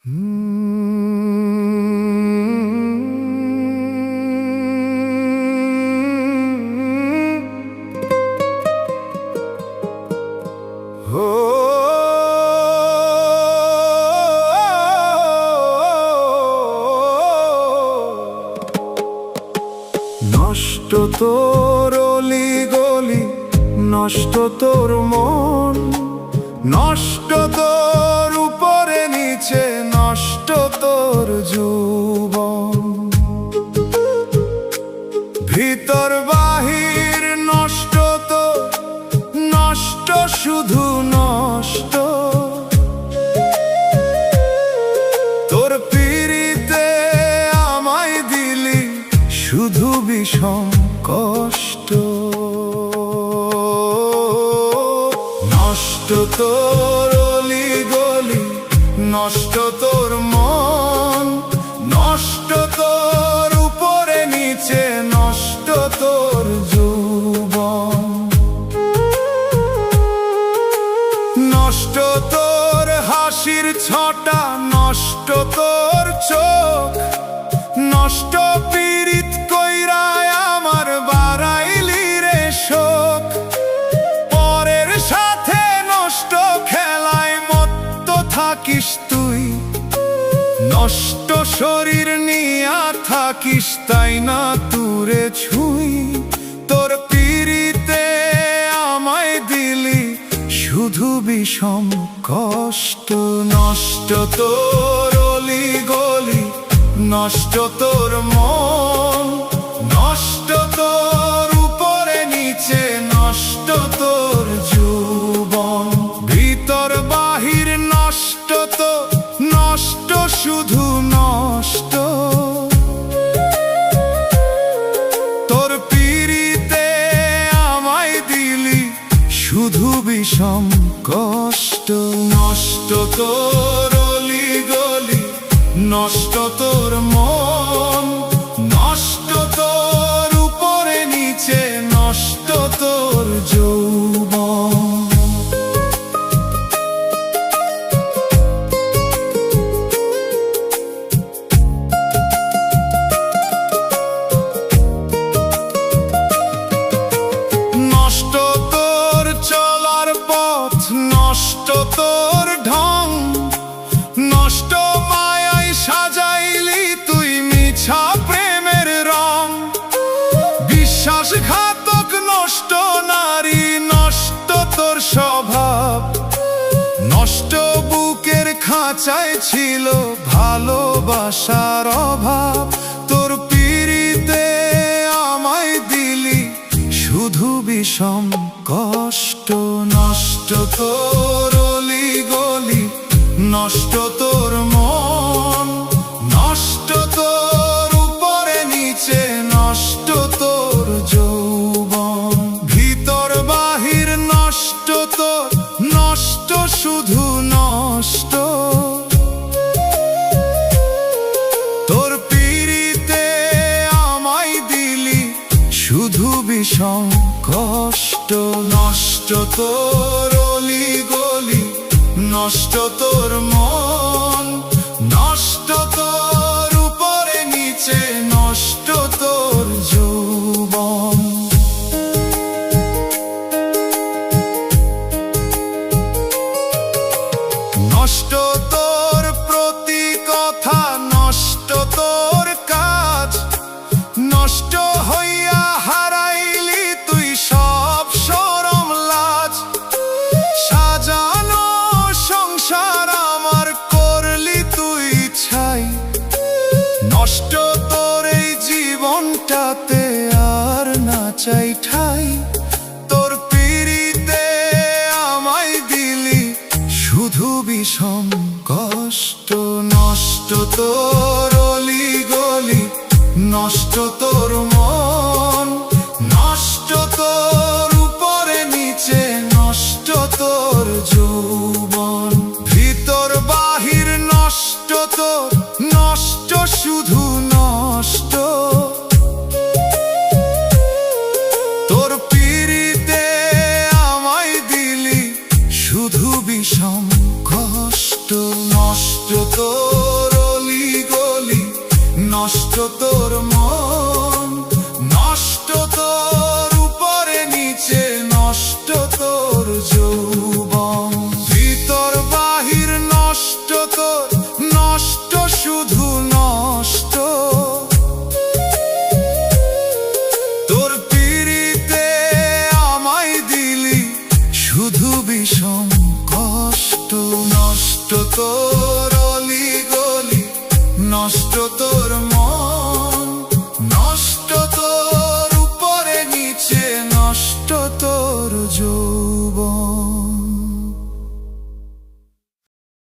নষ্ট তোর অলি গলি, নষ্ট তোর মন, নষ্ট তোর উপরে নিচে, নষ্ট তোর যৌবন। ভিতর বাহির নষ্ট তোর, নষ্ট শুধু নষ্ট। তোর পিড়িতে আমায় দিলি শুধু বিষম কষ্ট। নষ্ট তোর অলি গলি, নষ্ট তোর মন, নষ্ট তোর উপরে নিচে, নষ্ট তোর যৌবন। নষ্ট তোর হাসির ছটা, নষ্ট তোর চোখ, নষ্ট পীড়িত কইরায় আমার বাড়াইলি রে শোক। পরের সাথে নষ্ট খেলায় মত্ত থাকিস তুই, নষ্ট শরীর নিয়া থাকিস তাই না তুরে ছুঁই। তোর পিড়িতে আমায় দিলি শুধু বিষম কষ্ট। নষ্ট তোর অলি গলি, নষ্ট তোর মন, নষ্ট তোর উপরে নিচে, নষ্ট তোর যৌবন। ভিতর বাহির নষ্ট তো, নষ্ট শুধু নষ্ট। তোর পিড়িতে আমায় দিলি শুধু বিষম কষ্ট। নষ্ট তোর অলি গলি, নষ্ট তোর মন, নষ্ট তোর উপরে নিচে, নষ্ট তোর যৌবন। নষ্ট তোর চলার পথ, নষ্ট তোর ঢং, নষ্ট মায়ায় সাজাইলি তুই মিছা প্রেমের রং। বিশ্বাসঘাতক নষ্ট নারী, নষ্ট তোর স্বভাব, নষ্ট বুকের খাঁচায় ছিল ভালোবাসার অভাব। তোর পিড়িতে আমায় দিলি শুধু বিষম কষ্ট। নষ্ট তোর অলি গলি, নষ্ট তোর মন, নষ্ট তোর উপরে নিচে, নষ্ট তোর যৌবন। ভিতর বাহির নষ্ট তোর, নষ্ট শুধু নষ্ট। তোর পিড়িতে আমায় দিলি শুধু বিষম কষ্ট। নষ্ট তোর অলি গলি, নষ্ট তোর মন, নষ্ট তোর উপরে নিচে, নষ্ট তোর যৌবন। নষ্ট তোর প্রতি কথা, নষ্ট তোর কাজ, নষ্ট হইয়া হারাইলি তুই সব শরম লাজ। সাজানো সংসার আমার করলি তুই ছাই, নষ্ট তোর এই জীবনটাতে আর না চাই ঠাই। তোর পিড়িতে আমায় দিলি শুধু বিষম কষ্ট। নষ্ট তোর অলি গলি, নষ্ট তোর মন, নষ্ট তোর উপরে নিচে, নষ্ট তোর যৌবন। ভিতর বাহির নষ্ট তোর, নষ্ট শুধু নষ্ট। তোর পিড়িতে আমায় দিলি শুধু বিষম কষ্ট। নষ্ট তোর তোর মন, নষ্ট তোর উপরে নিচে, নষ্ট তোর যৌবন। ভিতর বাহির নষ্ট তোর, নষ্ট শুধু নষ্ট। তোর পিড়িতে আমায় দিলি শুধু বিষম কষ্ট। নষ্ট তোর অলি গলি, নষ্ট তোর মন।